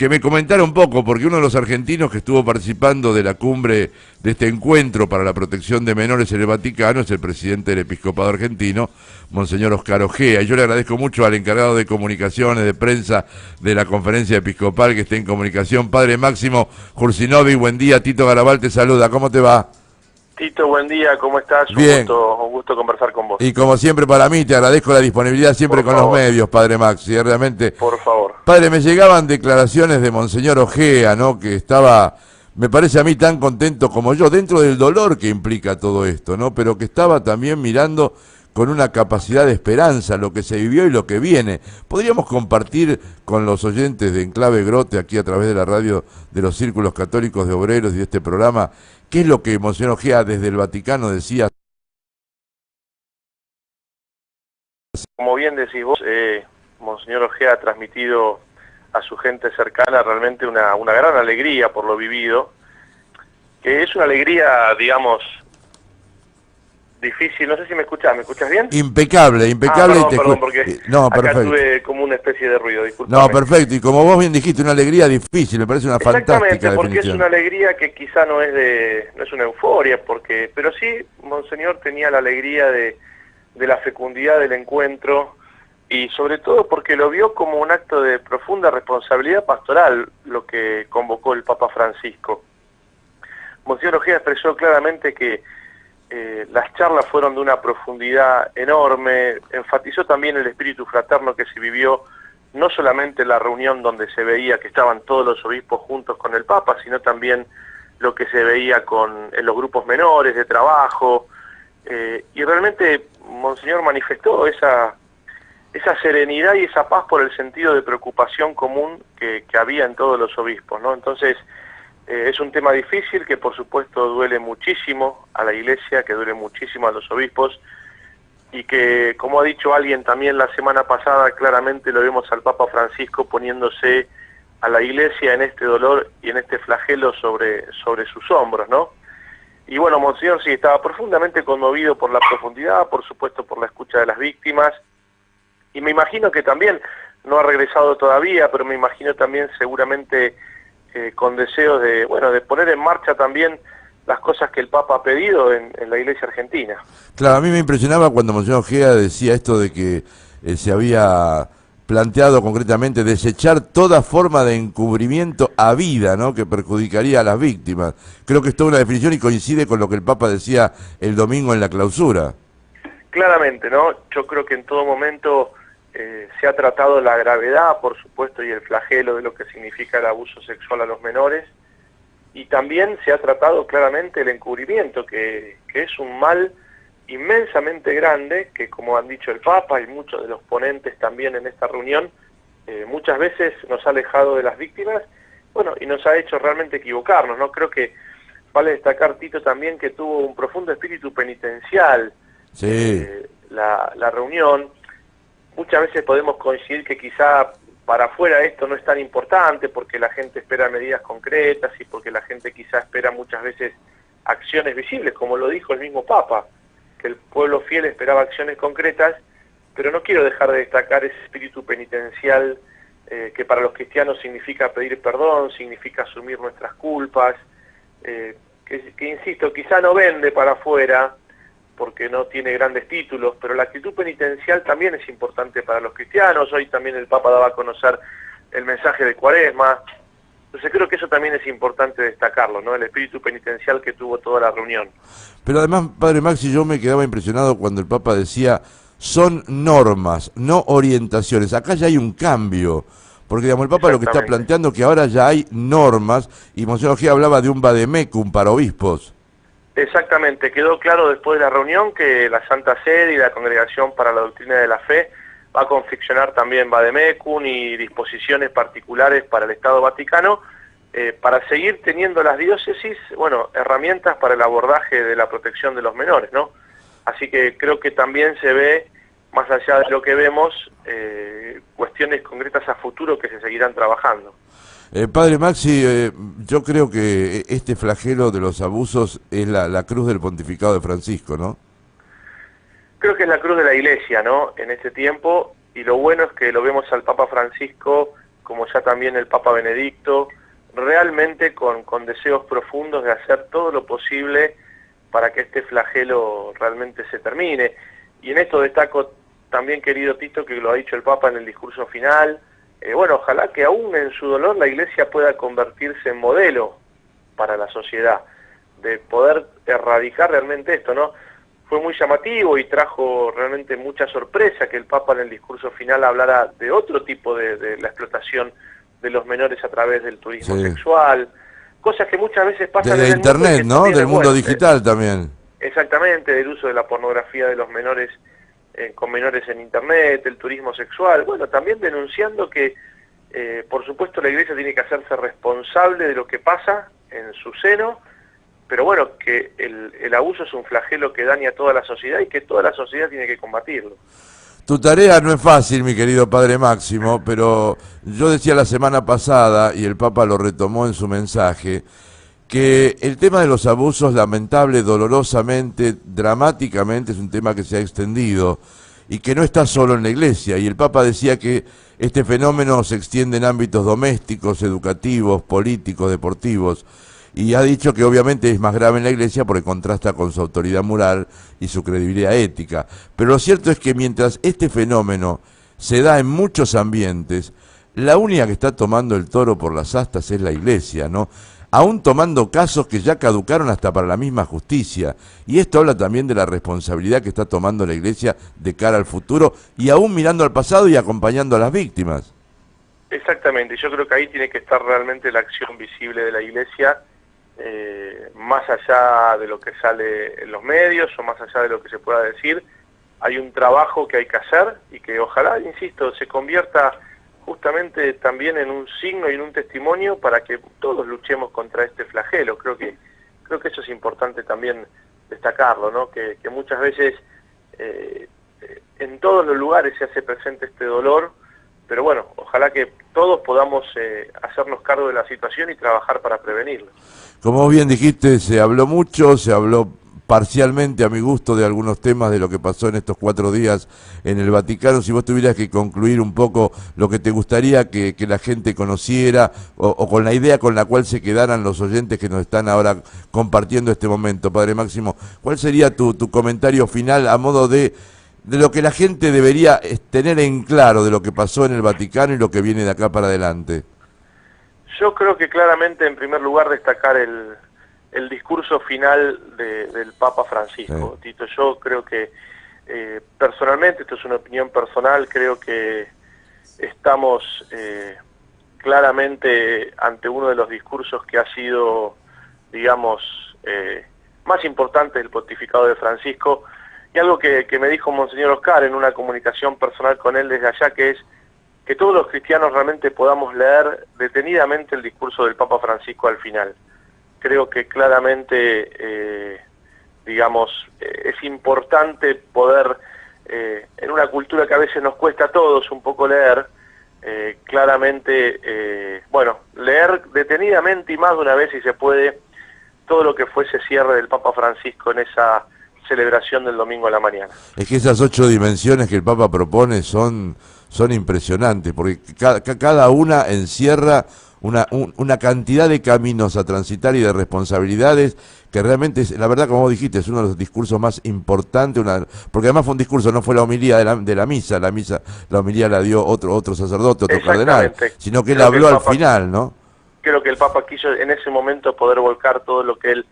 que me comentara un poco, porque uno de los argentinos que estuvo participando de la cumbre de este encuentro para la protección de menores en el Vaticano es el presidente del Episcopado Argentino, Monseñor Oscar Ojea. Y yo le agradezco mucho al encargado de comunicaciones, de prensa de la conferencia episcopal que esté en comunicación, Padre Máximo Jursinovi. Buen día, Tito Garabal te saluda, ¿cómo te va? Tito, buen día, ¿cómo estás? Bien. Un gusto conversar con vos. Y como siempre para mí, te agradezco la disponibilidad siempre Por con favor. los medios, Padre Maxi, realmente. Por favor. Padre, me llegaban declaraciones de Monseñor Ojea, ¿no? Que estaba, me parece a mí, tan contento como yo, dentro del dolor que implica todo esto, ¿no? Pero que estaba también mirando con una capacidad de esperanza lo que se vivió y lo que viene. ¿Podríamos compartir con los oyentes de Enclave Grote, aquí a través de la radio de los Círculos Católicos de Obreros y de este programa, qué es lo que Monseñor Ojea desde el Vaticano decía? Como bien decís vos, Monseñor Ojea ha transmitido a su gente cercana realmente una gran alegría por lo vivido, que es una alegría, digamos, difícil. No sé si ¿me escuchás bien? Impecable, impecable. Perdón, porque no, acá perfecto. tuve como una especie de ruido, disculpame. No, perfecto, y como vos bien dijiste, una alegría difícil, me parece una fantástica Exactamente, porque definición. es una alegría que quizá no es una euforia, pero sí, Monseñor tenía la alegría de la fecundidad del encuentro, y sobre todo porque lo vio como un acto de profunda responsabilidad pastoral, lo que convocó el Papa Francisco. Monseñor Ojea expresó claramente que las charlas fueron de una profundidad enorme, enfatizó también el espíritu fraterno que se vivió no solamente en la reunión donde se veía que estaban todos los obispos juntos con el Papa, sino también lo que se veía en los grupos menores de trabajo, y realmente Monseñor manifestó esa serenidad y esa paz por el sentido de preocupación común que había en todos los obispos, ¿no? Entonces, es un tema difícil que por supuesto duele muchísimo a la Iglesia, que duele muchísimo a los obispos, y que, como ha dicho alguien también la semana pasada, claramente lo vemos al Papa Francisco poniéndose a la Iglesia en este dolor y en este flagelo sobre sus hombros, ¿no? Y bueno, Monseñor sí estaba profundamente conmovido por la profundidad, por supuesto por la escucha de las víctimas, y me imagino que también, no ha regresado todavía, pero me imagino también seguramente con deseos de poner en marcha también las cosas que el Papa ha pedido en la Iglesia Argentina. Claro, a mí me impresionaba cuando Monseñor Ojea decía esto de que se había planteado concretamente desechar toda forma de encubrimiento a vida, ¿no? Que perjudicaría a las víctimas. Creo que es toda una definición y coincide con lo que el Papa decía el domingo en la clausura. Claramente, ¿no? Yo creo que en todo momento se ha tratado la gravedad, por supuesto, y el flagelo de lo que significa el abuso sexual a los menores, y también se ha tratado claramente el encubrimiento, que es un mal inmensamente grande, que como han dicho el Papa y muchos de los ponentes también en esta reunión, muchas veces nos ha alejado de las víctimas, y nos ha hecho realmente equivocarnos, ¿no? Creo que vale destacar, Tito, también que tuvo un profundo espíritu penitencial, Sí. la reunión. Muchas veces podemos coincidir que quizá para afuera esto no es tan importante porque la gente espera medidas concretas y porque la gente quizá espera muchas veces acciones visibles, como lo dijo el mismo Papa, que el pueblo fiel esperaba acciones concretas, pero no quiero dejar de destacar ese espíritu penitencial que para los cristianos significa pedir perdón, significa asumir nuestras culpas, que insisto, quizá no vende para afuera, porque no tiene grandes títulos, pero la actitud penitencial también es importante para los cristianos. Hoy también el Papa daba a conocer el mensaje de Cuaresma. Entonces creo que eso también es importante destacarlo, ¿no? El espíritu penitencial que tuvo toda la reunión. Pero además, Padre Maxi, yo me quedaba impresionado cuando el Papa decía, son normas, no orientaciones. Acá ya hay un cambio, porque digamos, el Papa lo que está planteando es que ahora ya hay normas, y Monseñor Ojea hablaba de un vademecum para obispos. Exactamente, quedó claro después de la reunión que la Santa Sede y la Congregación para la Doctrina de la Fe va a confeccionar también vademecum y disposiciones particulares para el Estado Vaticano para seguir teniendo las diócesis, herramientas para el abordaje de la protección de los menores, ¿no? Así que creo que también se ve, más allá de lo que vemos, cuestiones concretas a futuro que se seguirán trabajando. Padre Maxi, yo creo que este flagelo de los abusos es la cruz del pontificado de Francisco, ¿no? Creo que es la cruz de la Iglesia, ¿no? En este tiempo, y lo bueno es que lo vemos al Papa Francisco como ya también el Papa Benedicto, realmente con deseos profundos de hacer todo lo posible para que este flagelo realmente se termine. Y en esto destaco también, querido Tito, que lo ha dicho el Papa en el discurso final, bueno, ojalá que aún en su dolor la Iglesia pueda convertirse en modelo para la sociedad, de poder erradicar realmente esto, ¿no? Fue muy llamativo y trajo realmente mucha sorpresa que el Papa en el discurso final hablara de otro tipo de la explotación de los menores a través del turismo sexual, cosas que muchas veces pasan desde en el internet, mundo, ¿no? Del mundo digital también. Exactamente, del uso de la pornografía de los menores con menores en internet, el turismo sexual, bueno, también denunciando que por supuesto la Iglesia tiene que hacerse responsable de lo que pasa en su seno, pero bueno, que el abuso es un flagelo que daña a toda la sociedad y que toda la sociedad tiene que combatirlo. Tu tarea no es fácil, mi querido Padre Máximo, pero yo decía la semana pasada, y el Papa lo retomó en su mensaje, que el tema de los abusos, lamentable, dolorosamente, dramáticamente, es un tema que se ha extendido y que no está solo en la Iglesia. Y el Papa decía que este fenómeno se extiende en ámbitos domésticos, educativos, políticos, deportivos. Y ha dicho que obviamente es más grave en la Iglesia porque contrasta con su autoridad moral y su credibilidad ética. Pero lo cierto es que mientras este fenómeno se da en muchos ambientes, la única que está tomando el toro por las astas es la Iglesia, ¿no? Aún tomando casos que ya caducaron hasta para la misma justicia. Y esto habla también de la responsabilidad que está tomando la Iglesia de cara al futuro y aún mirando al pasado y acompañando a las víctimas. Exactamente, yo creo que ahí tiene que estar realmente la acción visible de la Iglesia, más allá de lo que sale en los medios o más allá de lo que se pueda decir. Hay un trabajo que hay que hacer y que ojalá, insisto, se convierta justamente también en un signo y en un testimonio para que todos luchemos contra este flagelo. Creo que eso es importante también destacarlo, ¿no? Que muchas veces en todos los lugares se hace presente este dolor, pero bueno, ojalá que todos podamos hacernos cargo de la situación y trabajar para prevenirlo. Como bien dijiste, se habló mucho, se habló parcialmente a mi gusto de algunos temas de lo que pasó en estos 4 días en el Vaticano. Si vos tuvieras que concluir un poco lo que te gustaría que la gente conociera o con la idea con la cual se quedaran los oyentes que nos están ahora compartiendo este momento, Padre Máximo, ¿cuál sería tu comentario final a modo de lo que la gente debería tener en claro de lo que pasó en el Vaticano y lo que viene de acá para adelante? Yo creo que claramente, en primer lugar, destacar el discurso final del Papa Francisco. Sí. Tito, yo creo que personalmente, esto es una opinión personal, creo que estamos claramente ante uno de los discursos que ha sido, digamos, más importante del pontificado de Francisco, y algo que me dijo Monseñor Oscar en una comunicación personal con él desde allá, que es que todos los cristianos realmente podamos leer detenidamente el discurso del Papa Francisco al final. Creo que claramente, digamos, es importante poder, en una cultura que a veces nos cuesta a todos un poco leer, claramente, bueno, leer detenidamente y más de una vez, si se puede, todo lo que fue ese cierre del Papa Francisco en esa celebración del domingo a la mañana. Es que esas 8 dimensiones que el Papa propone son impresionantes, porque cada una encierra una cantidad de caminos a transitar y de responsabilidades que realmente, la verdad, como vos dijiste, es uno de los discursos más importantes, porque además fue un discurso, no fue la homilía de la misa, la homilía la dio otro sacerdote, otro cardenal, sino que él habló al final, ¿no? Creo que el Papa quiso en ese momento poder volcar todo lo que él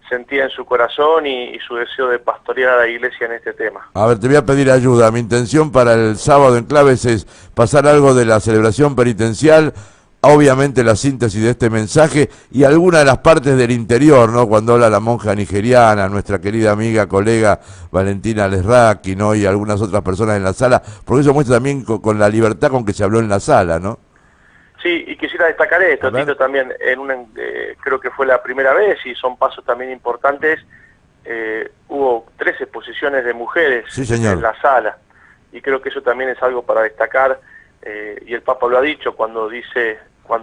sentía en su corazón y su deseo de pastorear a la Iglesia en este tema. A ver, te voy a pedir ayuda. Mi intención para el sábado en Claves es pasar algo de la celebración penitencial, obviamente la síntesis de este mensaje y alguna de las partes del interior, ¿no? Cuando habla la monja nigeriana, nuestra querida amiga, colega Valentina Lesraki, ¿no? Y algunas otras personas en la sala, porque eso muestra también con la libertad con que se habló en la sala, ¿no? Sí, y quisiera destacar esto, Tito, también, creo que fue la primera vez y son pasos también importantes, hubo 3 exposiciones de mujeres en la sala, y creo que eso también es algo para destacar, y el Papa lo ha dicho cuando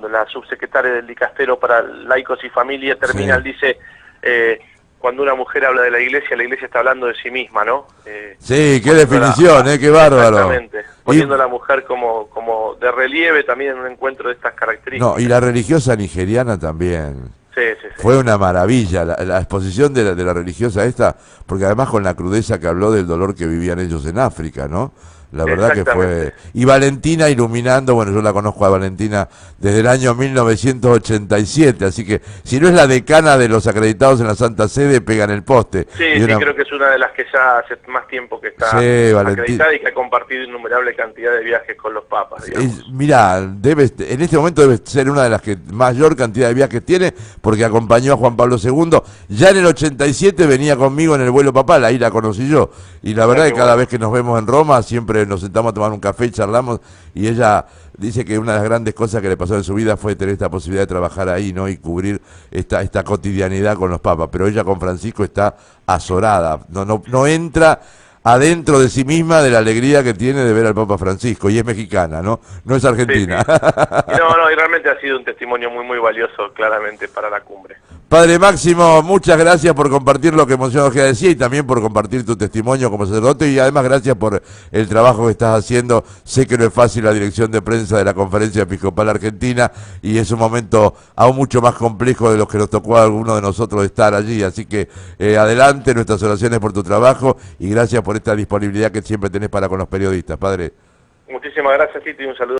la subsecretaria del Dicastero para Laicos y Familia termina, él dice, cuando una mujer habla de la iglesia está hablando de sí misma, ¿no? Sí, qué definición, qué bárbaro. Exactamente, poniendo a la mujer como de relieve también en un encuentro de estas características. No, y la religiosa nigeriana también. Sí, sí, sí. Fue una maravilla la exposición de la religiosa esta, porque además con la crudeza que habló del dolor que vivían ellos en África, ¿no? La verdad que fue... Y Valentina iluminando, bueno, yo la conozco a Valentina desde el año 1987, así que si no es la decana de los acreditados en la Santa Sede, pega en el poste. Sí, sí, creo que es una de las que ya hace más tiempo que está acreditada y que ha compartido innumerable cantidad de viajes con los papas, digamos. Mirá, en este momento debe ser una de las que mayor cantidad de viajes tiene, porque acompañó a Juan Pablo II. Ya en el 87 venía conmigo en el vuelo papal, ahí la conocí yo. Y la verdad que cada vez que nos vemos en Roma, siempre nos sentamos a tomar un café y charlamos, y ella dice que una de las grandes cosas que le pasó en su vida fue tener esta posibilidad de trabajar ahí, ¿no? Y cubrir esta cotidianidad con los papas. Pero ella con Francisco está azorada, no entra adentro de sí misma de la alegría que tiene de ver al Papa Francisco, y es mexicana, ¿no? No es argentina. Sí, sí. No, y realmente ha sido un testimonio muy, muy valioso, claramente, para la cumbre. Padre Máximo, muchas gracias por compartir lo que Monseñor Ojeda decía y también por compartir tu testimonio como sacerdote, y además gracias por el trabajo que estás haciendo. Sé que no es fácil la dirección de prensa de la Conferencia Episcopal Argentina y es un momento aún mucho más complejo de los que nos tocó a alguno de nosotros estar allí, así que adelante, nuestras oraciones por tu trabajo y gracias por esta disponibilidad que siempre tenés para con los periodistas, Padre. Muchísimas gracias, Tito, y un saludo.